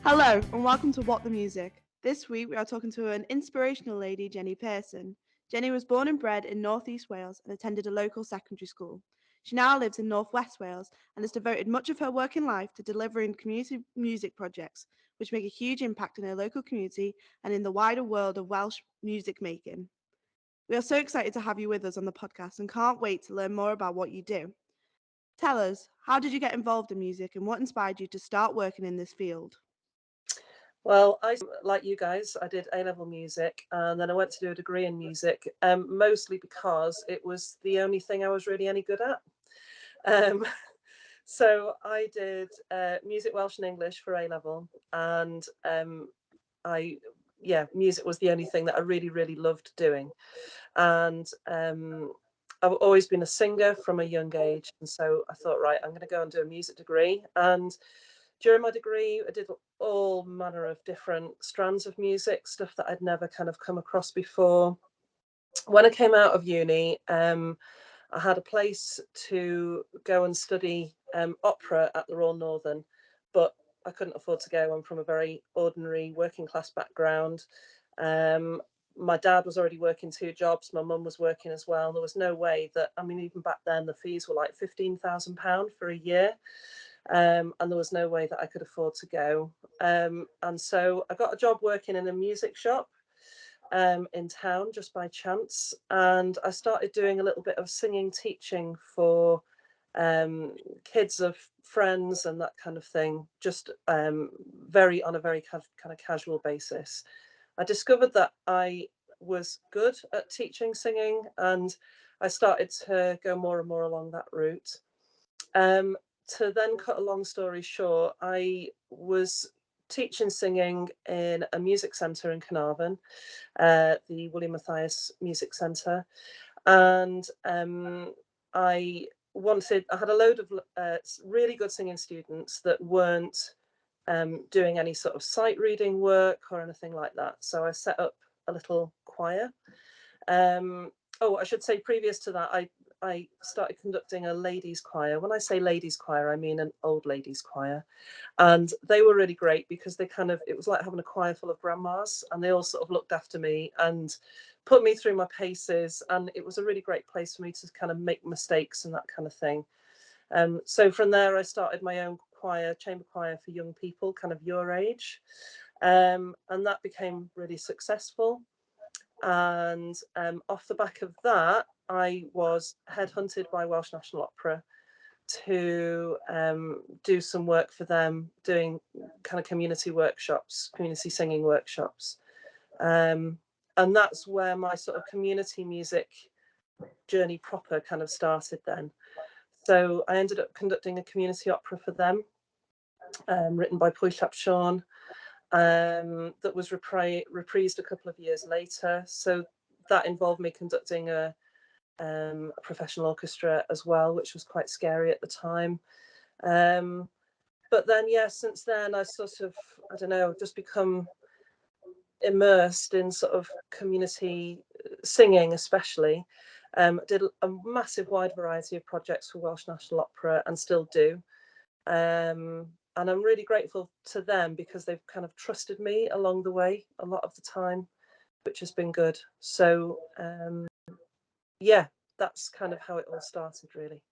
Hello and welcome to What the Music. This week we are talking to an inspirational lady, Jenny Pearson. Jenny was born and bred in North East Wales and attended a local secondary school. She now lives in North West Wales and has devoted much of her working life to delivering community music projects, which make a huge impact in her local community and in the wider world of Welsh music making. We are so excited to have you with us on the podcast and can't wait to learn more about what you do. Tell us, how did you get involved in music and what inspired you to start working in this field? Well, like you guys, I did A-level music and then I went to do a degree in music, mostly because it was the only thing I was really any good at. Um, so I did music, Welsh and English for A-level, and I, yeah, music was the only thing that I really, really loved doing. And I've always been a singer from a young age, and so I thought, right, I'm going to go and do a music degree. And during my degree, I did all manner of different strands of music, stuff that I'd never kind of come across before. When I came out of uni, I had a place to go and study opera at the Royal Northern, but I couldn't afford to go. I'm from a very ordinary working class background. Um, my dad was already working two jobs. My mum was working as well. There was no way that, I mean, even back then, the fees were like £15,000 for a year. And there was no way that I could afford to go. And so I got a job working in a music shop in town just by chance. And I started doing a little bit of singing teaching for kids of friends and that kind of thing, just very on a very kind of casual basis. I discovered that I was good at teaching singing, and I started to go more and more along that route. Um, to then cut a long story short, I was teaching singing in a music centre in Carnarvon, the William Matthias Music Centre, and I I had a load of really good singing students that weren't doing any sort of sight reading work or anything like that. So I set up a little choir. Um, oh, I should say, previous to that, I started conducting a ladies' choir. When I say ladies' choir, I mean an old ladies' choir. And they were really great because it was like having a choir full of grandmas, and they all sort of looked after me and put me through my paces. And it was a really great place for me to kind of make mistakes and that kind of thing. So from there, I started my own choir, chamber choir for young people, kind of your age. And that became really successful. And off the back of that, I was headhunted by Welsh National Opera to do some work for them, doing kind of community workshops, community singing workshops. Um, and that's where my sort of community music journey proper kind of started then. So I ended up conducting a community opera for them, written by Pwyllap Sean, that was reprised a couple of years later. So that involved me conducting a professional orchestra as well, which was quite scary at the time. Um, but then, yeah, since then, I sort of, I don't know, just become immersed in sort of community singing, especially. Did a massive wide variety of projects for Welsh National Opera and still do. And I'm really grateful to them because they've kind of trusted me along the way a lot of the time, which has been good. So, yeah, that's kind of how it all started, really.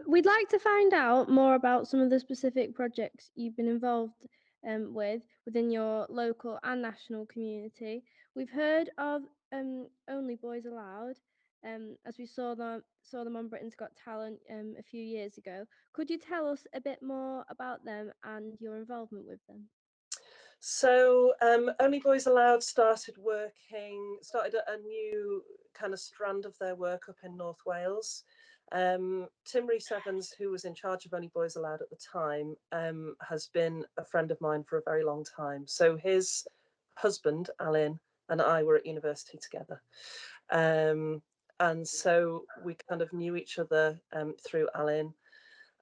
We'd like to find out more about some of the specific projects you've been involved with within your local and national community. We've heard of Only Boys Allowed, as we saw them on Britain's Got Talent a few years ago. Could you tell us a bit more about them and your involvement with them? So, Only Boys Allowed started a new kind of strand of their work up in North Wales. Tim Rees-Evans, who was in charge of Only Boys Allowed at the time, has been a friend of mine for a very long time. So his husband, Alan, and I were at university together. And so we kind of knew each other through Alan.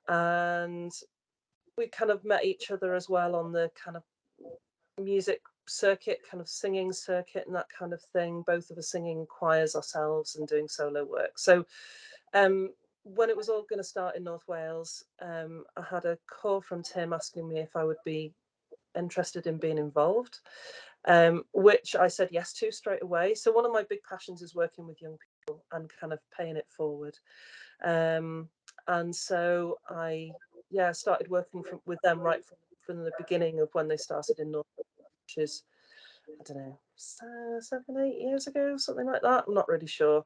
And we kind of met each other as well on the kind of music circuit, kind of singing circuit and that kind of thing. Both of us singing choirs ourselves and doing solo work. So when it was all going to start in North Wales, I had a call from Tim asking me if I would be interested in being involved, which I said yes to straight away. So one of my big passions is working with young people and kind of paying it forward. And so I started working with them right from the beginning of when they started in North, which is, I don't know, 7, 8 years ago, something like that. I'm not really sure.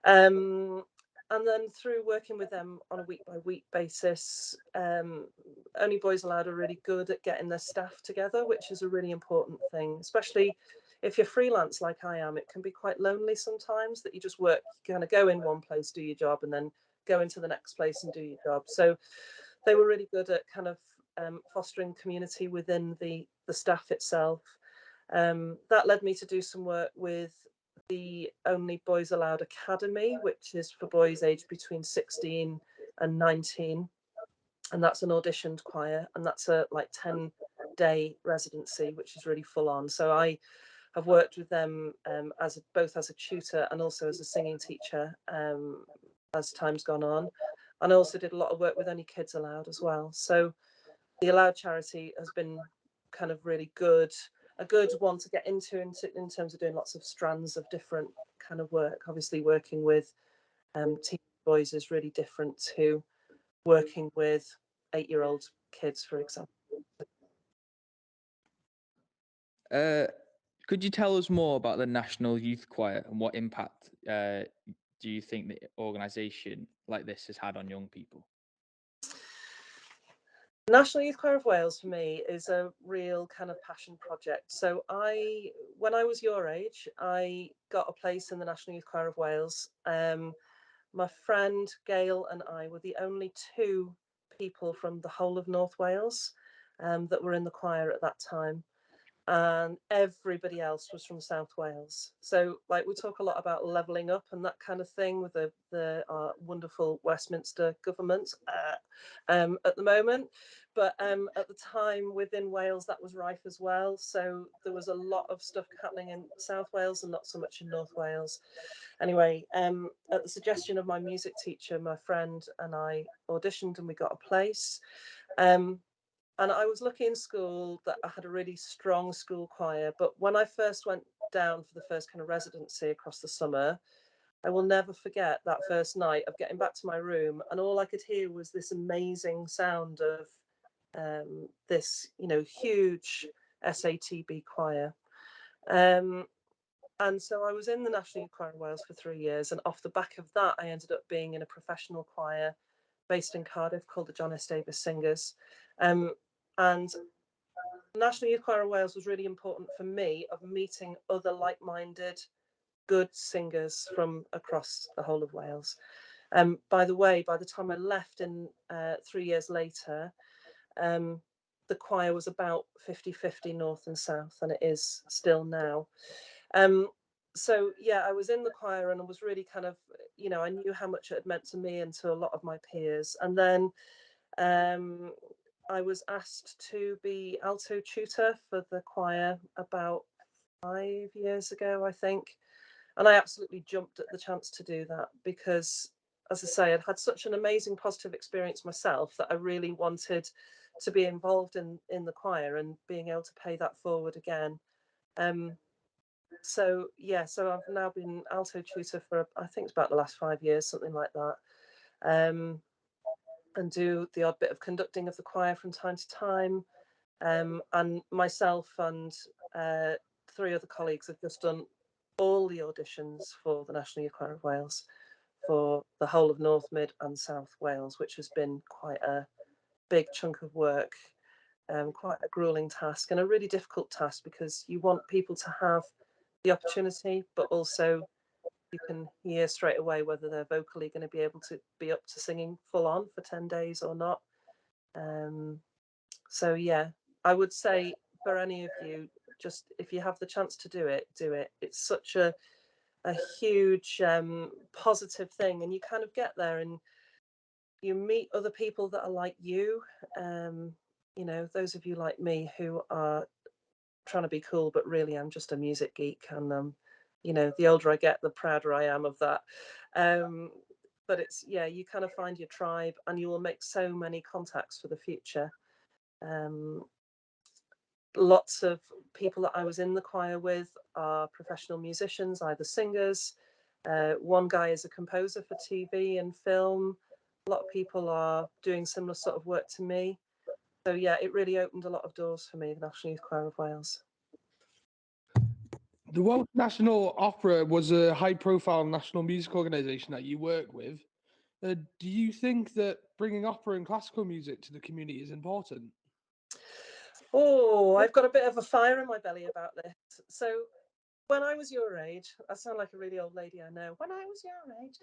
Um, and then through working with them on a week by week basis, Only Boys Allowed are really good at getting their staff together, which is a really important thing, especially if you're freelance like I am. It can be quite lonely sometimes that you just work, you kind of go in one place, do your job, and then go into the next place and do your job. So they were really good at kind of fostering community within the staff itself. That led me to do some work with the Only Boys Allowed Academy, which is for boys aged between 16 and 19. And that's an auditioned choir, and that's a like 10-day residency, which is really full on. So I have worked with them both as a tutor and also as a singing teacher as time's gone on. And I also did a lot of work with Only Kids Allowed as well. So the Allowed charity has been kind of really good, a good one to get into in terms of doing lots of strands of different kind of work. Obviously, working with teen boys is really different to working with 8-year-old kids, for example. Uh, could you tell us more about the National Youth Choir and what impact do you think that organisation like this has had on young people? National Youth Choir of Wales for me is a real kind of passion project. So when I was your age, I got a place in the National Youth Choir of Wales. My friend Gail and I were the only two people from the whole of North Wales that were in the choir at that time, and everybody else was from South Wales. So, like, we talk a lot about levelling up and that kind of thing with the wonderful Westminster government at the moment. But at the time within Wales, that was rife as well. So there was a lot of stuff happening in South Wales and not so much in North Wales. Anyway, at the suggestion of my music teacher, my friend and I auditioned and we got a place. And I was lucky in school that I had a really strong school choir. But when I first went down for the first kind of residency across the summer, I will never forget that first night of getting back to my room, and all I could hear was this amazing sound of this, huge SATB choir. And so I was in the National Youth Choir in Wales for 3 years, and off the back of that, I ended up being in a professional choir based in Cardiff called the John S. Davis Singers. And National Youth Choir of Wales was really important for me of meeting other like-minded, good singers from across the whole of Wales. By the way, by the time I left in 3 years later, the choir was about 50-50 north and south, and it is still now. Um, so yeah, I was in the choir and I was really kind of, I knew how much it had meant to me and to a lot of my peers. And then I was asked to be alto tutor for the choir about 5 years ago, I think. And I absolutely jumped at the chance to do that because, as I say, I'd had such an amazing positive experience myself that I really wanted to be involved in the choir and being able to pay that forward again. So yeah, so I've now been alto tutor for I think it's about the last 5 years, something like that. And do the odd bit of conducting of the choir from time to time. And myself and three other colleagues have just done all the auditions for the National Youth Choir of Wales for the whole of North, Mid, and South Wales, which has been quite a big chunk of work, quite a grueling task, and a really difficult task because you want people to have the opportunity, but also you can hear straight away whether they're vocally going to be able to be up to singing full on for 10 days or not. So yeah, I would say for any of you, just if you have the chance to do it, do it. It's such a huge positive thing, and you kind of get there and you meet other people that are like you. Those of you like me who are trying to be cool, but really I'm just a music geek, and the older I get, the prouder I am of that. but it's, yeah, you kind of find your tribe and you will make so many contacts for the future. Lots of people that I was in the choir with are professional musicians, either singers. One guy is a composer for TV and film. A lot of people are doing similar sort of work to me. So yeah, it really opened a lot of doors for me, the National Youth Choir of Wales. The Welsh National Opera was a high-profile national music organisation that you work with. Do you think that bringing opera and classical music to the community is important? Oh, I've got a bit of a fire in my belly about this. So when I was your age, I sound like a really old lady, I know. When I was your age,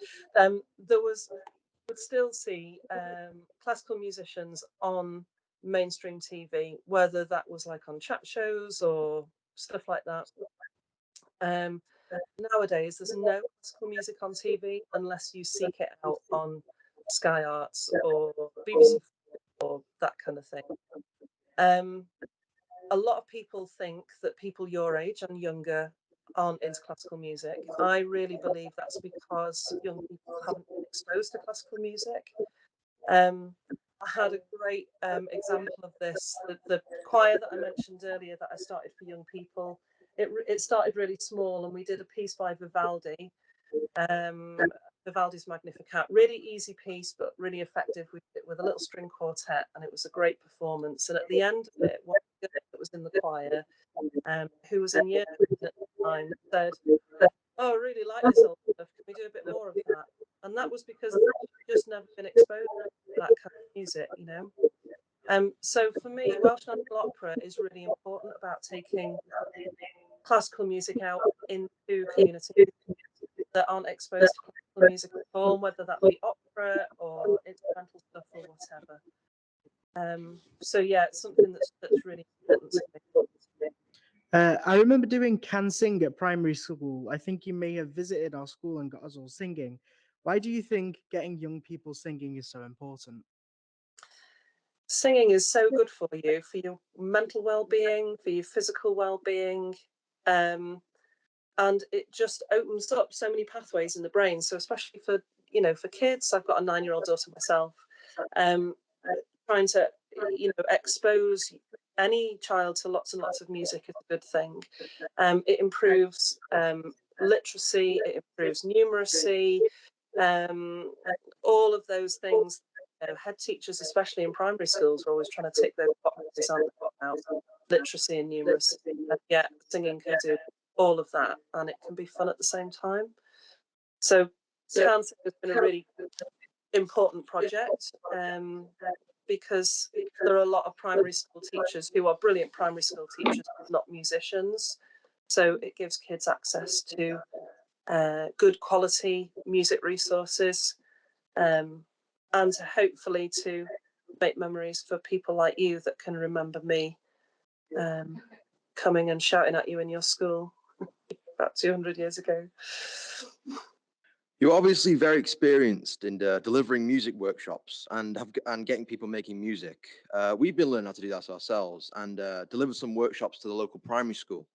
would still see classical musicians on mainstream TV, whether that was like on chat shows or stuff like that. Nowadays, there's no classical music on TV unless you seek it out on Sky Arts or BBC or that kind of thing. A lot of people think that people your age and younger aren't into classical music. I really believe that's because young people haven't been exposed to classical music. I had a great example of this. The choir that I mentioned earlier that I started for young people, it started really small, and we did a piece by Vivaldi, Vivaldi's Magnificat. Really easy piece, but really effective. We did it with a little string quartet, and it was a great performance. And at the end of it, one girl that was in the choir, who was in year 9 at the time, said, "Oh, I really like this old stuff. Can we do a bit more of that?" And that was because they've just never been exposed to that kind of music, you know. So for me, Welsh National Opera is really important about taking classical music out into communities that aren't exposed to classical music at all, whether that be opera or instrumental stuff or whatever. So yeah, it's something that's really important to me. I remember doing Can Sing at primary school. I think you may have visited our school and got us all singing. Why do you think getting young people singing is so important? Singing is so good for your mental well-being, for your physical well-being, and it just opens up so many pathways in the brain. So especially for kids, I've got a 9-year-old daughter myself. Trying to expose any child to lots and lots of music is a good thing. It improves literacy, it improves numeracy, all of those things. Head teachers, especially in primary schools, are always trying to tick those boxes out literacy and numeracy. And yet, singing can do all of that, and it can be fun at the same time. So, Cancer has been a really important project because there are a lot of primary school teachers who are brilliant primary school teachers, but not musicians. So it gives kids access to good quality music resources, and hopefully to make memories for people like you that can remember me coming and shouting at you in your school about 200 years ago. You're obviously very experienced in delivering music workshops and getting people making music. We've been learning how to do that ourselves and deliver some workshops to the local primary school.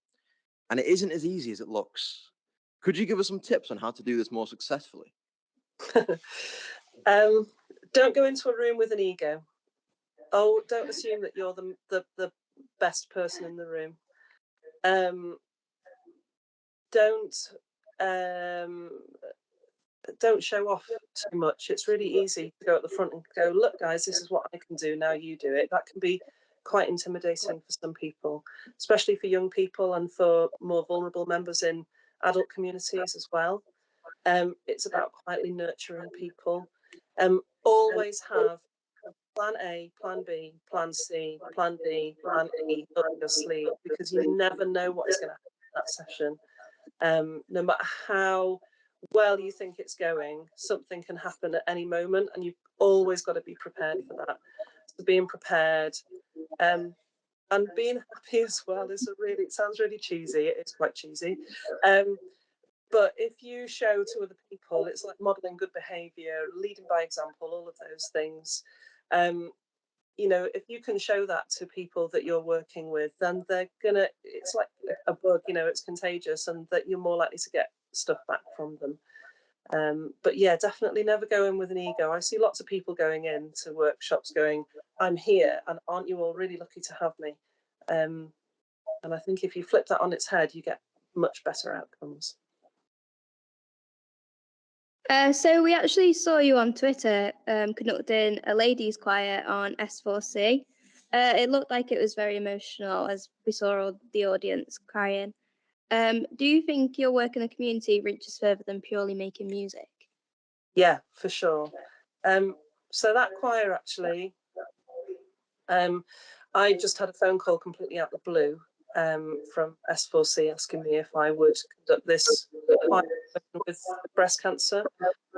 And it isn't as easy as it looks. Could you give us some tips on how to do this more successfully? Don't go into a room with an ego. Oh, don't assume that you're the best person in the room. Don't show off too much. It's really easy to go at the front and go, "Look, guys, this is what I can do. Now you do it." That can be quite intimidating for some people, especially for young people and for more vulnerable members in adult communities as well. It's about quietly nurturing people. Always have plan A, plan B, plan C, plan D, plan E up your sleeve, because you never know what is going to happen in that session. No matter how well you think it's going, something can happen at any moment, and you've always got to be prepared for that. So being prepared and being happy as well is it sounds really cheesy. It is quite cheesy. But if you show to other people, it's like modeling good behavior, leading by example, all of those things. If you can show that to people that you're working with, then it's like a bug, it's contagious, and that you're more likely to get stuff back from them. But yeah, definitely never go in with an ego. I see lots of people going into workshops going, I'm here, and aren't you all really lucky to have me? And I think if you flip that on its head, you get much better outcomes. So we actually saw you on Twitter conducting a ladies' choir on S4C. It looked like it was very emotional as we saw all the audience crying. Do you think your work in the community reaches further than purely making music? Yeah, for sure. So that choir actually, I just had a phone call completely out of the blue from S4C asking me if I would conduct this choir with breast cancer,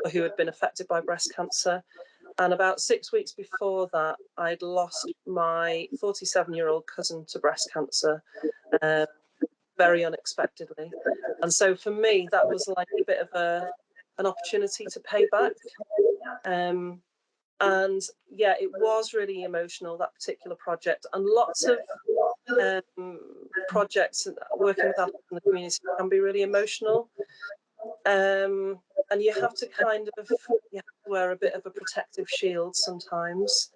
or who had been affected by breast cancer. And about 6 weeks before that, I'd lost my 47-year-old cousin to breast cancer very unexpectedly. And so for me, that was like a bit of an opportunity to pay back. And yeah, it was really emotional, that particular project. And lots of projects working with adults in the community can be really emotional. And you have to kind of wear a bit of a protective shield sometimes.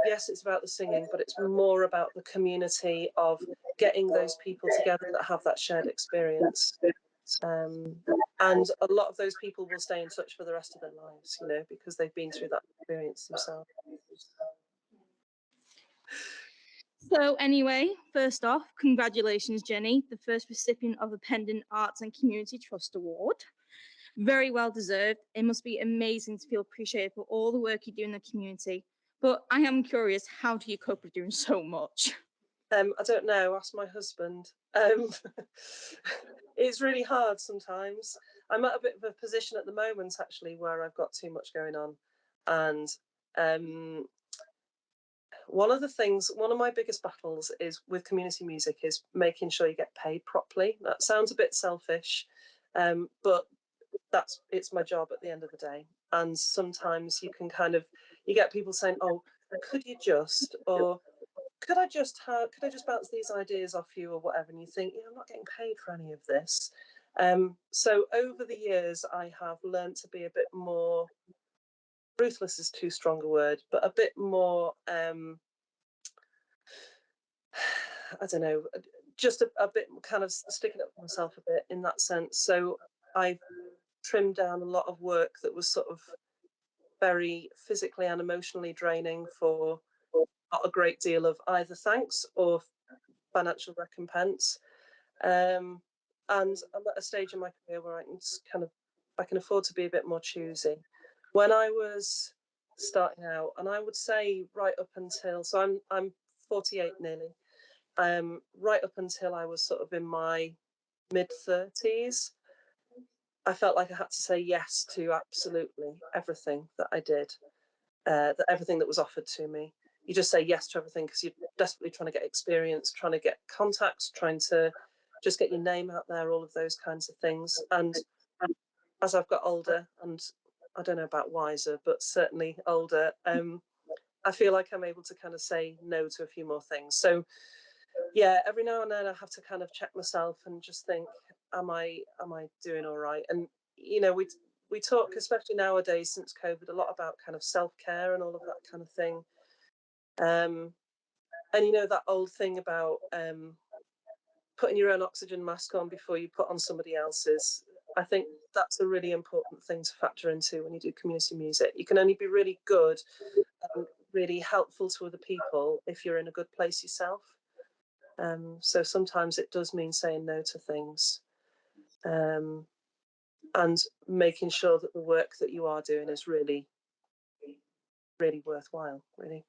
Yes, it's about the singing, but it's more about the community of getting those people together that have that shared experience. And a lot of those people will stay in touch for the rest of their lives, you know, because they've been through that experience themselves. So anyway, first off, congratulations, Jenny, the first recipient of the Pendant Arts and Community Trust Award. Very well deserved. It must be amazing to feel appreciated for all the work you do in the community. But I am curious, how do you cope with doing so much? I don't know, ask my husband. It's really hard sometimes. I'm at a bit of a position at the moment, actually, where I've got too much going on. And one of my biggest battles is with community music is making sure you get paid properly. That sounds a bit selfish, but it's my job at the end of the day. And sometimes you get people saying, "Oh, could you just," or could I just bounce these ideas off you or whatever? And you think, yeah, I'm not getting paid for any of this. So over the years, I have learned to be a bit more, ruthless is too strong a word, but a bit more, I don't know, just a bit kind of sticking up for myself a bit in that sense. So I've trimmed down a lot of work that was sort of very physically and emotionally draining for not a great deal of either thanks or financial recompense. And I'm at a stage in my career where I can afford to be a bit more choosy. When I was starting out, and I would say right up until, so I'm 48 nearly, right up until I was sort of in my mid-30s, I felt like I had to say yes to absolutely everything that I did, that everything that was offered to me. You just say yes to everything because you're desperately trying to get experience, trying to get contacts, trying to just get your name out there, all of those kinds of things. And as I've got older, and I don't know about wiser, but certainly older, I feel like I'm able to kind of say no to a few more things. So yeah, every now and then I have to kind of check myself and just think, am I doing all right? And you know, we talk, especially nowadays since COVID, a lot about kind of self-care and all of that kind of thing. And you know that old thing about putting your own oxygen mask on before you put on somebody else's. I think that's a really important thing to factor into when you do community music. You can only be really good and really helpful to other people if you're in a good place yourself. So sometimes it does mean saying no to things, and making sure that the work that you are doing is really, really worthwhile, really.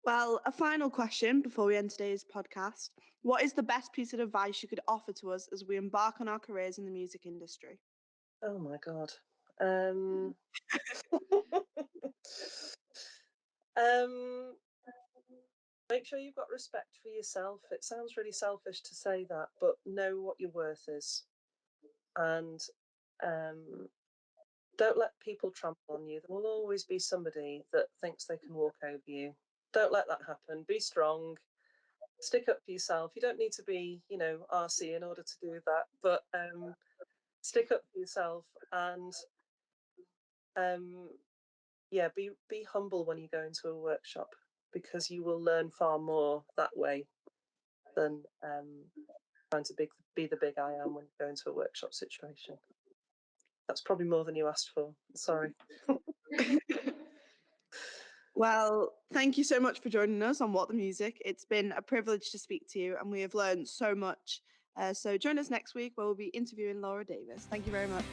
Well, a final question before we end today's podcast. What is the best piece of advice you could offer to us as we embark on our careers in the music industry? Oh my God. Um, um, make sure you've got respect for yourself. It sounds really selfish to say that, but know what your worth is. And don't let people trample on you. There will always be somebody that thinks they can walk over you. Don't let that happen. Be strong. Stick up for yourself. You don't need to be, you know, RC in order to do that. But stick up for yourself, and yeah, be humble when you go into a workshop, because you will learn far more that way than trying to be the big I am when you go into a workshop situation. That's probably more than you asked for. Sorry. Well, thank you so much for joining us on What the Music. It's been a privilege to speak to you, and we have learned so much. So join us next week where we'll be interviewing Laura Davis. Thank you very much.